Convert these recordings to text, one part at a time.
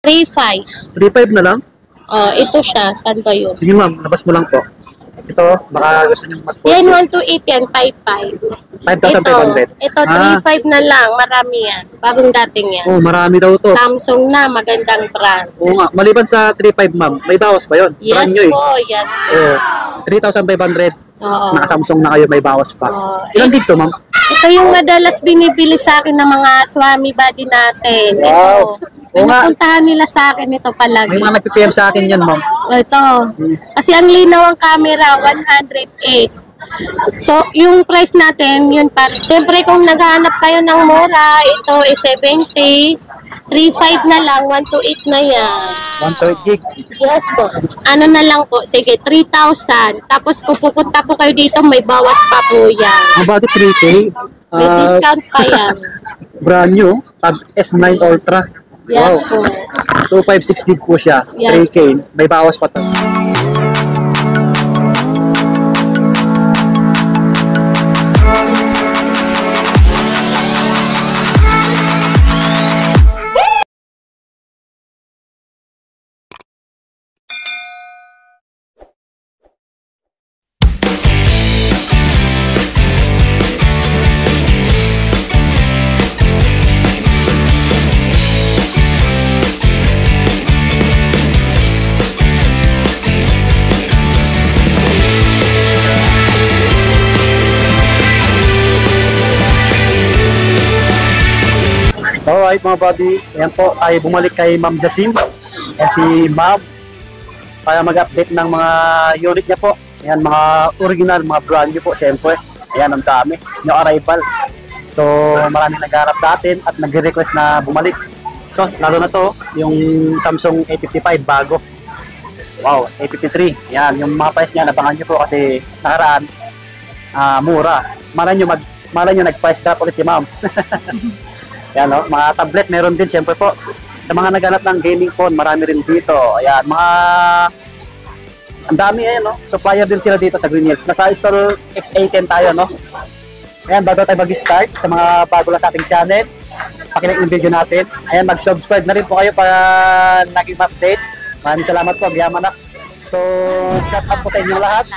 3.5. 3.5 na lang? Oh, ito siya. Saan ba yun? Sige ma'am, labas mo lang po. Ito, baka gusto nyo mag-purchase. Yan, 128 yan. 5.5. 5,500. Ito 3.5 na lang. Marami yan. Bagong dating yan. Oh, marami daw to. Samsung na. Magandang brand. Oo nga, maliban sa 3.5 ma'am, may bawas pa yun. Brand Yes nyo eh. po. Yes po. Oh, 3,500. Oo. Naka-Samsung na kayo, may bawas pa. Oo. Ilan dito ma'am? Ito yung madalas binibili sa akin ng mga swami body natin. Wow. Ito. Oo nga. Pinupuntahan nila sa akin ito palagi. May mga nag-PM sa akin yan ma'am. Ito. Kasi ang linaw ang camera, 108. So, yung price natin, yun pa. Siyempre, kung naghahanap kayo ng mura, ito is 70. 3.5 na lang, 128 na yan. 128 gig. Yes po. Ano na lang po, sige, 3,000. Tapos kung pupunta po kayo dito, may bawas pa po yan. About 3K. May discount pa yan. Brand new, Tab S9 Ultra. Yes po. 256 gig po siya. Yes. 3K. May bawas pa to. Alright mga buddy, ayan po, tayo bumalik kay Ma'am Jasim. Ayan si Ma'am para mag-update ng mga unit niya po. Ayan, mga original, mga brand new po, syempre. Ayan, ang dami, yung arrival. So, maraming nagharap sa atin at nag-request na bumalik. So, lalo na to, yung Samsung A55 bago. Wow, A53. Ayan, yung mga price niya, nabangan nyo po kasi nakaraan, mura. Malay nyo nag-price drop ulit si Ma'am. Yan, no? Mga tablet meron din syempre po. Sa mga naghanap ng gaming phone, marami rin dito. Ayan, mga ang dami no? Supplier din sila dito sa Green Hills. Nasa store X810 tayo, no? Ayan, bago tayo mag-start, sa mga bago lang sa ating channel, pakilike ng video natin. Ayan, mag-subscribe na rin po kayo para naging update. Maraming salamat po, Biyaman. So, shout out po sa inyo lahat.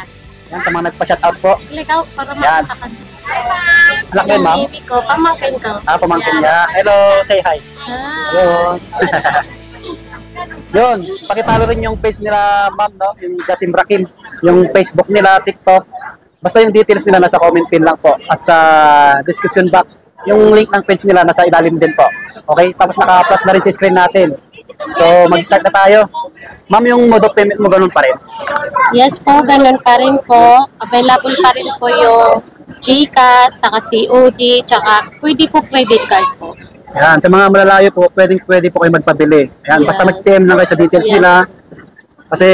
Ayan, sa mga nagpa-shout out po. Ikaw, para Yan. makita ka. Anak mo yun, ma'am? Baby ko, pamangkin ko. Pamangkin niya. Hello, say hi. Hello. Yun, pakipalo rin yung page nila, ma'am, no? Yung Jasim Rakim. Yung Facebook nila, TikTok. Basta yung details nila nasa comment pin lang po. At sa description box, yung link ng page nila nasa ilalim din po. Okay? Tapos naka-plus na rin sa screen natin. So, mag-start na tayo. Ma'am, yung mode of payment mo ganun pa rin? Yes po, ganun pa rin po. Available pa rin po yung GCash, saka COD, tsaka pwede po credit card po. Yan, sa mga malalayo po, pwede po kayo magpabili. Yan, Yes. basta mag-PM lang kayo sa details Yes. nila. Kasi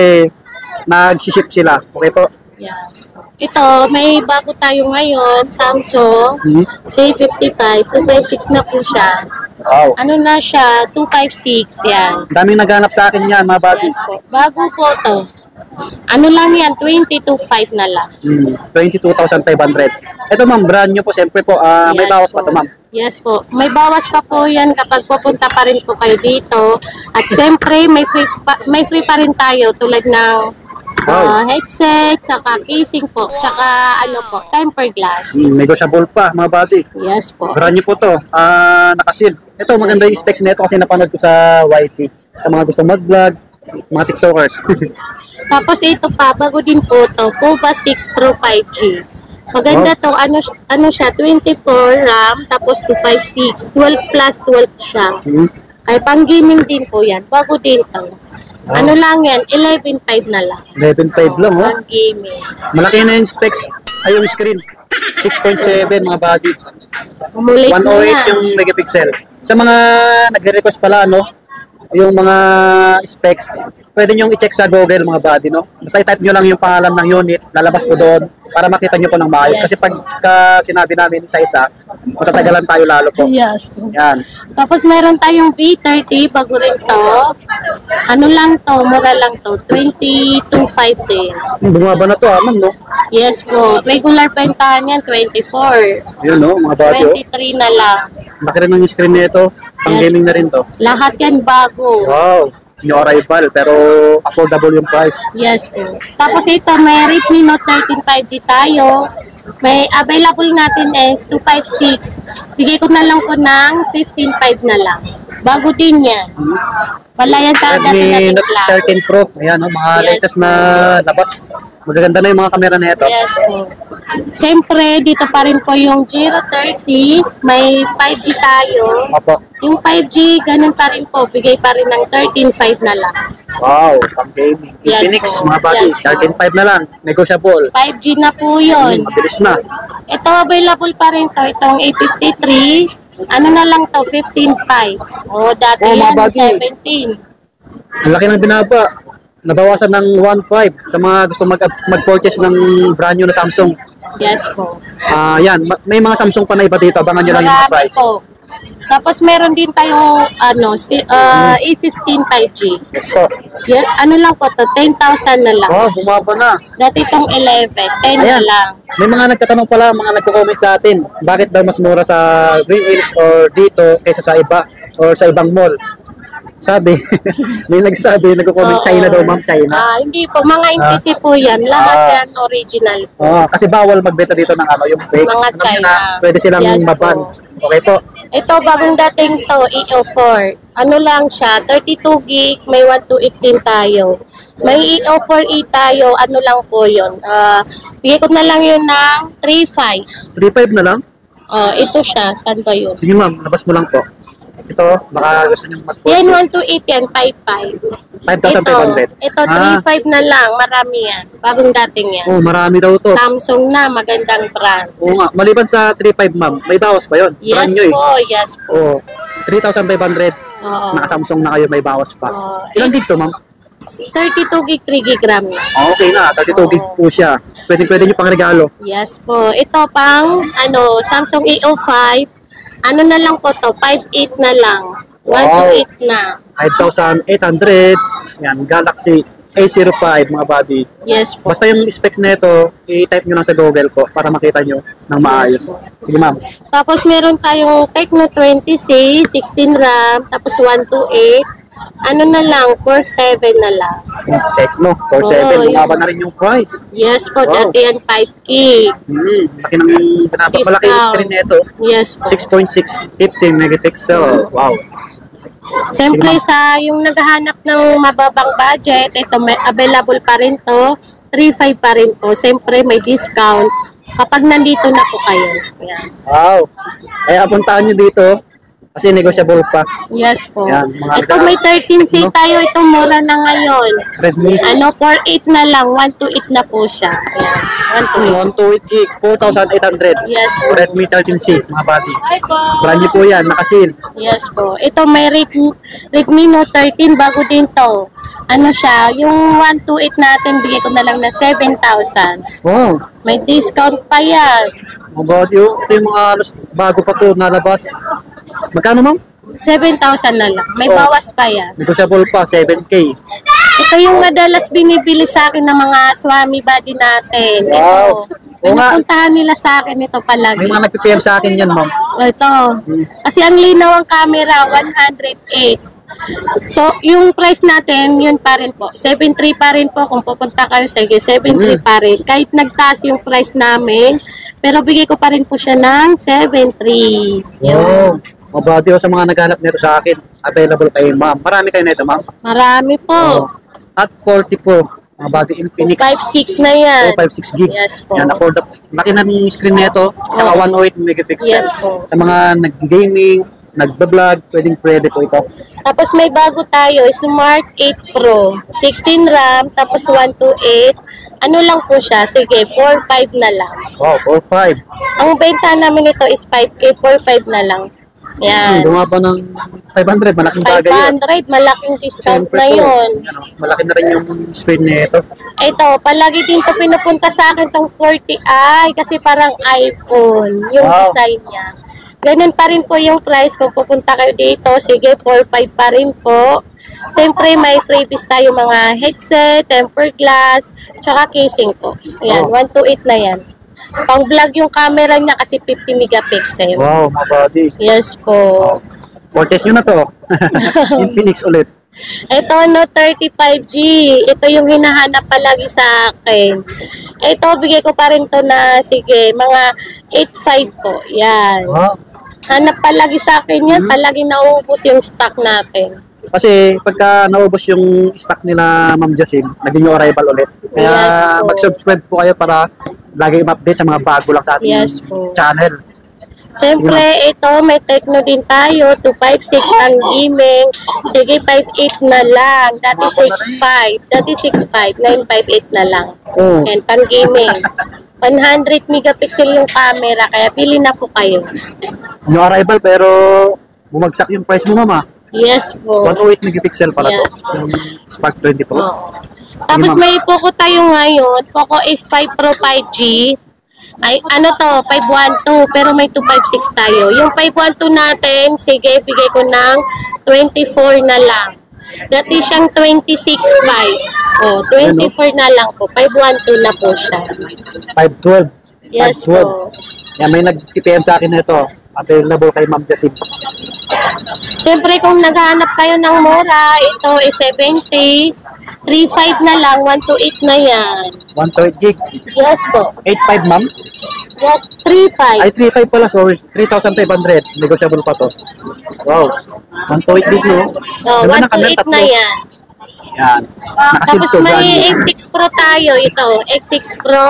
nag-ship sila. Okay po? Yes po. Ito, may bago tayo ngayon, Samsung C55, 256 na po siya. Wow. Ano na siya, 256 yan. Daming naghanap sa akin yan, mga buddy. Yes po. Bago po to. Ano lang yan, 22.5 na lang. 22,500. Ito ma'am, brand new po. Siyempre po, may Yes bawas po. pa ito ma'am. Yes po. May bawas pa po yan kapag pupunta pa rin po kayo dito. At siyempre, may free pa rin tayo tulad ng headset, saka casing po, saka ano po, tempered glass. Negotiable pa, mga buddy. Yes po. Brand new po to. Naka-shield. Ito, maganda yung specs nito kasi napanood ko sa YT. Sa mga gustong mag-vlog, mga TikTokers. Tapos ito pa, bago din po to, Poba 6 Pro 5G. Maganda to, ano siya, 24 RAM, tapos 256, 12 plus 12 siya. Ay, pang gaming din po yan, bago din to. Ano lang yan, 11.5 na lang. 11.5 lang, oh. Pang gaming. Malaki na yung specs. Ay, yung screen. 6.7, mga buddy. Umulit na 108 yan. yung megapixel. Sa mga nagre-request pala, no? Yung mga specs, pwede nyo i-check sa Google, mga buddy, no? Basta i-type nyo lang yung pangalan ng unit, lalabas po doon para makita nyo po ng maayos. Yes. Kasi pagka sinabi namin isa-isa, matatagalan tayo lalo po. Yes. Yan. Tapos meron tayong V30, bago rin to. Ano lang to, mura lang to, 22.5 din. Bumaba na to, ma'am, no? Yes po, regular bentahan yan, 24. Yun, no, mga buddy, oh. 23 na lang. Laki rin ng screen nito. Pang gaming na rin to. Lahat yan bago. Wow, new arrival pero affordable yung price. Yes po. Tapos ito, may Redmi Note 13 5G tayo. May available natin is 256. Bigay ko na lang po ng 15.5 na lang. Bago din yan. Wala yan sa dati Redmi natin Note plan. 13 Pro, ayan oh, mga Yes, latest na labas. Magaganda na yung mga kamera na ito. Yes po. Siyempre, dito pa rin po yung 030. May 5G tayo. Opo. Yung 5G, ganun pa rin po. Bigay pa rin ng 13.5 na lang. Wow, pang gaming. Yes Infinix, po. mga buddy, Yes po. 13.5 na lang. Negotiable. 5G na po yun. Mabilis na. Ito, available pa rin to. Itong A53. Ano na lang to? 15.5. O, dati Oh, mga yan, bagay. 17. Ang laki ng binaba. Nabawasan ng 1.5 sa mga gusto mag-purchase ng brand new na Samsung. Yes po. Yan, may mga Samsung pa na iba dito. Abangan nyo lang yung mga Marami price. po. Tapos meron din tayong A15 5G. Yes po. Yes, ano lang po to? 10,000 na lang. Oh, bumaba na. Dati itong 11. 10 na Ayan. lang. May mga nagtatanong pala, mga nagko-comment sa atin, bakit daw mas mura sa Green Hills or dito kaysa sa iba or sa ibang mall? Sabi, may nagsabi, nagko-comment, Oo. China daw, ma'am, China. Hindi po. Mga NTC po yan. Lahat Ah. yan original. Kasi bawal magbenta dito ng yung fake. Mga Alam nyo China. na, pwede silang Yes maban. po. Okay po. Ito, bagong dating to, EO4. Ano lang siya, 32 gig, may 128 din tayo. May EO4E tayo, ano lang po yun. Bigay ko na lang yun ng 3.5. 3.5 na lang. Ito siya, saan ba yun? Sige ma'am, labas mo lang po. Ito, baka gusto nyo Yan, mag-purchase. 128 yan, 5.5. 5,500. Ito 3.5 na lang, marami yan. Bagong dating yan. Oh, marami daw to. Samsung na, magandang brand. Oo nga, maliban sa 3.5 ma'am, may bawas pa yun. Yes Brand new eh. po, yes po. Oo. 3,500. Oo. Naka-Samsung na kayo, may bawas pa. Oo. Ilang gig to, ma'am? 32 gig, 3 gig RAM na. Okay na, 32 gig po siya. Pwede nyo pang regalo. Yes po. Ito pang Samsung A05. Ano na lang po to? 5.8 na lang. 128 na. 5,800. Yan, Galaxy A05 mga buddy. Yes po. Basta yung specs na ito, i-type nyo lang sa Google po para makita nyo ng maayos. Sige ma'am. Tapos meron tayong Tecno 20C, 16 RAM, tapos 128. Ano na lang, 47 na lang. Tecno, 47. Oo, Bumaba na rin yung price. Yes po, Wow. dati yan 5K. Laki ng malaki yung screen nito. Yes po. 6.6, 15 megapixel. Wow. Siyempre sa yung naghahanap ng mababang budget, ito may available pa rin to. 3.5 pa rin po. Siyempre may discount kapag nandito na po kayo. Yan. Wow. Kaya puntahan nyo dito kasi negotiable pa. Yes po. Yan, mga Ito may 13C tayo. Ito mura na ngayon. Redmi 4.8 na lang. 128 na po siya. Ayan. 128. 128 gig, 4,800. Yes po. Redmi 13C, mga buddy. Hi po. Brand new po yan, nakasil. Yes po. Ito may Redmi Note 13. Bago din to. Ano siya? Yung 128 natin, bigay ko na lang na 7,000. Wow. May discount pa yan. Mga buddy, ito yung mga bago pa to nalabas. Magkano ma'am? 7,000 na lang. May Oh. bawas pa yan. Negotiable pa, 7K. Ito yung madalas binibili sa akin ng mga swami body natin. Wow. Ito. Oo nga. Pinupuntahan nila sa akin ito palagi. May mga nag-PM sa akin yan ma'am. Ito. Kasi ang linaw ang camera, 108. So, yung price natin, yun pa rin po. 7.3 pa rin po. Kung pupunta kayo, sige, 7.3 pa rin. Kahit nagtaas yung price namin, pero bigay ko pa rin po siya ng 7.3. Wow. Mga buddy, sa mga naghanap nito sa akin, available kayo ma'am. Marami kayo nito ma'am. Marami po. At 40 po, mga buddy, Infinix. 5.6 na yan. 56 gig. Yes po. Yan, affordable. Laki na ng screen nito, saka 108 megapixel. Yes po. Sa mga nag-gaming, nagbablog, pwede po ito. Tapos may bago tayo, Smart 8 Pro. 16 RAM, tapos 128. Ano lang po siya? Sige, 4.5 na lang. Wow, 4.5. Ang benta namin ito is 5K, 4.5 na lang. Yan. Bumaba ng 500, malaking bagay yun. 500, malaking discount Siyempre na po, yun. ano, malaki na rin yung screen nito. Ito, palagi din to pinupunta sa akin tong 40i kasi parang iPhone yung Wow. design niya. Ganun pa rin po yung price kung pupunta kayo dito. Sige, 4.5 pa rin po. Siyempre, may freebies tayo mga headset, tempered glass, tsaka casing po. Ayan, Oh. 128 na yan. Pang vlog yung camera niya kasi 50 megapixel. Wow, mga buddy. Yes po. Purchase nyo na to. Infinix ulit. Ito, Note 35G. Ito yung hinahanap palagi sa akin. Ito, bigay ko pa rin to na, sige, mga 8.5 po. Yan. Wow. Hanap palagi sa akin yan. Palagi nauubos yung stock natin. Kasi pagka naubos yung stock nila Ma'am Jasim, naging yung arrival ulit. Kaya Yes po. mag-subscribe po kayo para lagi ma-update sa mga bago lang sa ating Yes po. channel. Siyempre, ito, may Tecno din tayo. 256 ang gaming. Sige, 5.8 na lang. Dati 6.5. Dati 6.5. 9.58 na lang. Oh. And pang gaming. 100 megapixel yung camera. Kaya pili na po kayo. Yung arrival pero bumagsak yung price mo mama. Yes po. 108 megapixel pala to. Yes po. Yung Spark 20 Pro. Oo. Tapos may Poco tayo ngayon. Poco F5 Pro 5G. Ay, ano to, 512, pero may 256 tayo. Yung 512 natin, sige, bigay ko ng 24 na lang. Dati siyang 26.5. Oh, 24 na lang po. 512 na po siya. 512. Yes 512. po. Yan, may nag-TPM sa akin nito. Available kay Ma'am Jasim. Siyempre, kung naghahanap kayo ng mura, ito is 70. 3.5 na lang, 128 na yan. 128 gig. Yes po. 85 ma'am. Yes, 3.5. Ay, 35 pala, sorry. 3,500. Negotiable pa to. Wow. 128 gig, no? Oh, Ganda ng camera, 128 na tatlo. yan. Yan. Tapos Nakasilso, may brand new. X6 Pro tayo. Ito, X6 Pro,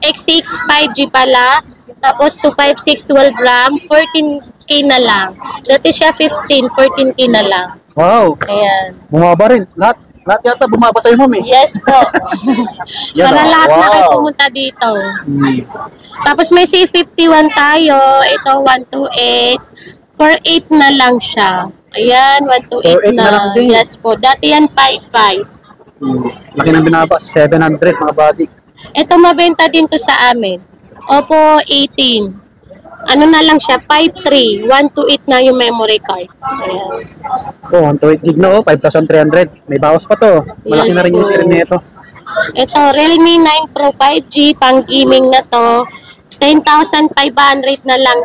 X6 5G pala. Tapos 256 12 RAM, 14K na lang. Dati siya 15, 14K na lang. Wow. Ayan. Bumaba rin. Lahat yata bumaba sa'yo, ma'am eh. Yes po. Yan, Para lahat na kayo wow. pumunta dito. Hmm. Tapos may C51 tayo. Ito, 128. 4.8 na lang siya. Ayan, 128 4.8 na lang din. Yes po. Dati yan 5.5. Laki ng binaba. 700 mga body. Ito mabenta din to sa amin. Oppo 18. Ano na lang siya, 5.3. 128 na yung memory card. Ayan. Oh, 128 gig na oh. 5,300. May bawas pa to. Malaki Yes, na rin yung po. screen nito. Ito, Realme 9 Pro 5G, pang gaming na to. 10,500 na lang.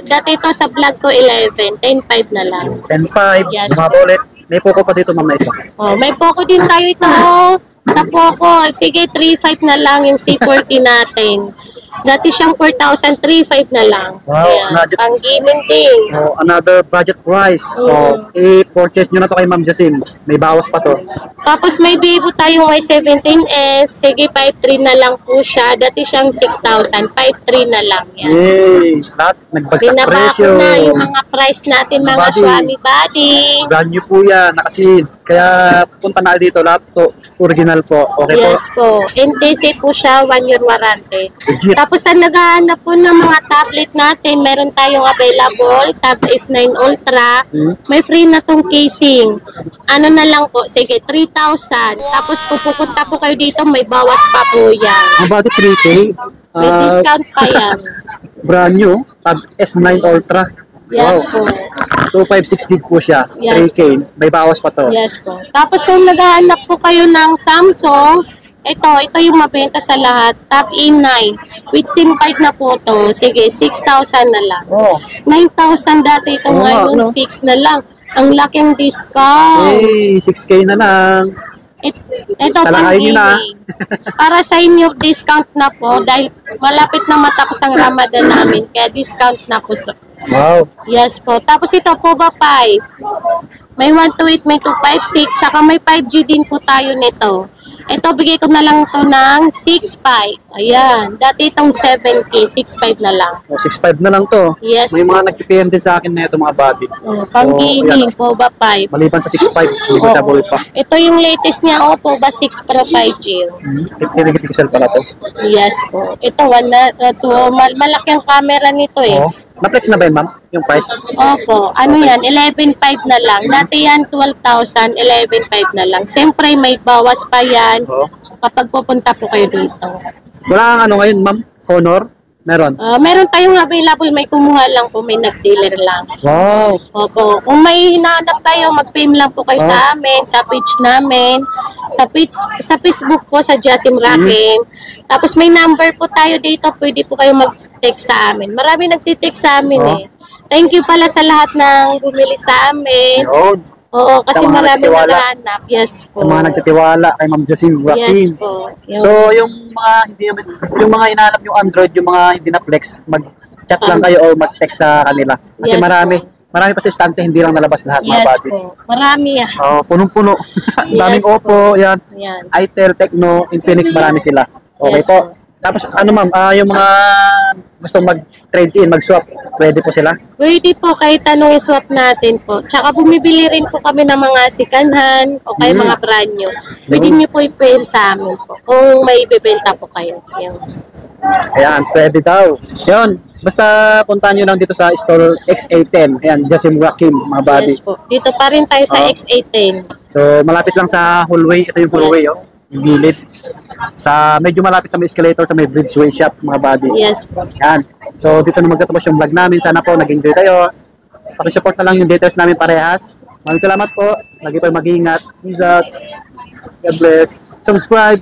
Dati ito sa vlog ko 11. 10.5 na lang. 10.5. Yes. Bumaba ulit. May Poco pa dito, ma'am, na isa. Oh, may Poco din tayo ito. Oh. Sa Poco, sige 3.5 na lang yung C40 natin. Dati siyang 4,000, 3.5 na lang. Wow, Ayan, budget. pang gaming din. Oh, another budget price. Oh, i-purchase nyo na to kay Ma'am Jasim. May bawas pa to. Tapos may Vivo tayo may 17S. Sige, 5.3 na lang po siya. Dati siyang 6,000. 5.3 na lang yan. Yay! Lahat nagbagsak Binaba presyo. ko na yung mga price natin, mga Body. Xiaomi body. Brand new po yan. Nakasid. Kaya punta na dito. Lahat to original po. Okay Yes po. po. NTC po siya, 1-year warranty. Legit. Tapos sa naghahanap po ng mga tablet natin, meron tayong available, Tab S9 Ultra. May free na tong casing. Ano na lang po, sige, 3,000. Tapos kung pupunta po kayo dito, may bawas pa po yan. Ang body 3K. May discount pa yan. Brand new. Tab S9 Ultra. Yes po. 256 gig po siya. Yes. 3K. May bawas pa to. Yes po. Tapos kung naghahanap po kayo ng Samsung, ito yung mabenta sa lahat. Tab E9. With SIM card na po to. Sige, 6,000 na lang. Oh. 9,000 dati ito Oo nga, ngayon, ano? 6 na lang. Ang laking discount. Hey, 6K na lang. Ito pang Talahayin nyo na. gaming. Para sa inyo, discount na po dahil malapit na matapos ang Ramadan namin. Kaya discount na po. Wow. Yes po. Tapos ito po ba 5? May 128, may 256, saka may 5G din po tayo nito. Ito, bigay ko na lang to ng 6.5. Ayan. Dati itong 7K, 6.5 na lang. Oh, 6.5 na lang to. Yes. May mga nag-PM din sa akin na ito mga body. Pang Oh, gaming, ayan. po ba 5? Maliban sa 6.5, negotiable pa. Ito yung latest niya, Oppo ba 6 Pro 5G. 50 megapixel pala to. Yes po. Ito, malaki ang camera nito eh. Oh. Na-flex na ba yun, ma'am? Yung price? Opo. Ano yan? 11.5 na lang. Dati yan 12,000, 11.5 na lang. Siyempre, may bawas pa yan Oo. kapag pupunta po kayo dito. Wala kang ano ngayon, ma'am? Honor? Meron. Meron tayong available, may kumuha lang po, may nag-dealer lang. Wow. Opo. Kung may hinahanap kayo, mag-PM lang po kayo sa amin, sa page namin, sa Facebook po, sa Jasim Rakim. Tapos may number po tayo dito, pwede po kayo mag-text sa amin. Marami nagtitext sa amin eh. Thank you pala sa lahat ng bumili sa amin. Yun. Oo, kasi Sa mga marami nagtitiwala. naghahanap. Yes po. Sa mga nagtitiwala kay Ma'am Jasim Yes Rakim. po. Yun. So, yung mga hinahanap yung Android, yung mga hindi na flex, mag-chat lang kayo o mag-text sa kanila. Kasi Yes marami pa sa estante, hindi lang nalabas lahat mga Yes buddy. po. Marami yan. Oh, punong-puno. Daming Yes Oppo, yan. Yan. Itel, Tecno, Infinix, marami sila. Okay Yes po. po. Tapos ano ma'am, yung mga gusto mag-trade in, mag-swap, pwede po sila? Pwede po, kahit anong swap natin po. Tsaka bumibili rin po kami ng mga sikanhan o kaya mga brand new. Pwede nyo po i-PM sa amin po kung may ibebenta po kayo. Yan. Ayan, pwede daw. Yun, basta puntahan nyo lang dito sa store X810. Ayan, Jasim Rakim, mga buddy. Yes po. Dito pa rin tayo sa Oh. X810. So, malapit lang sa hallway. Ito yung hallway, Yes. oh. Yung gilid. Medyo malapit sa may escalator, sa may bridgeway shop, mga buddy. Yes po. Yan. So, dito na magtatapos yung vlog namin. Sana po nag-enjoy kayo. Pakisupport na lang yung details namin parehas. Maraming salamat po. Lagi po mag-iingat. Peace out. God bless. Subscribe.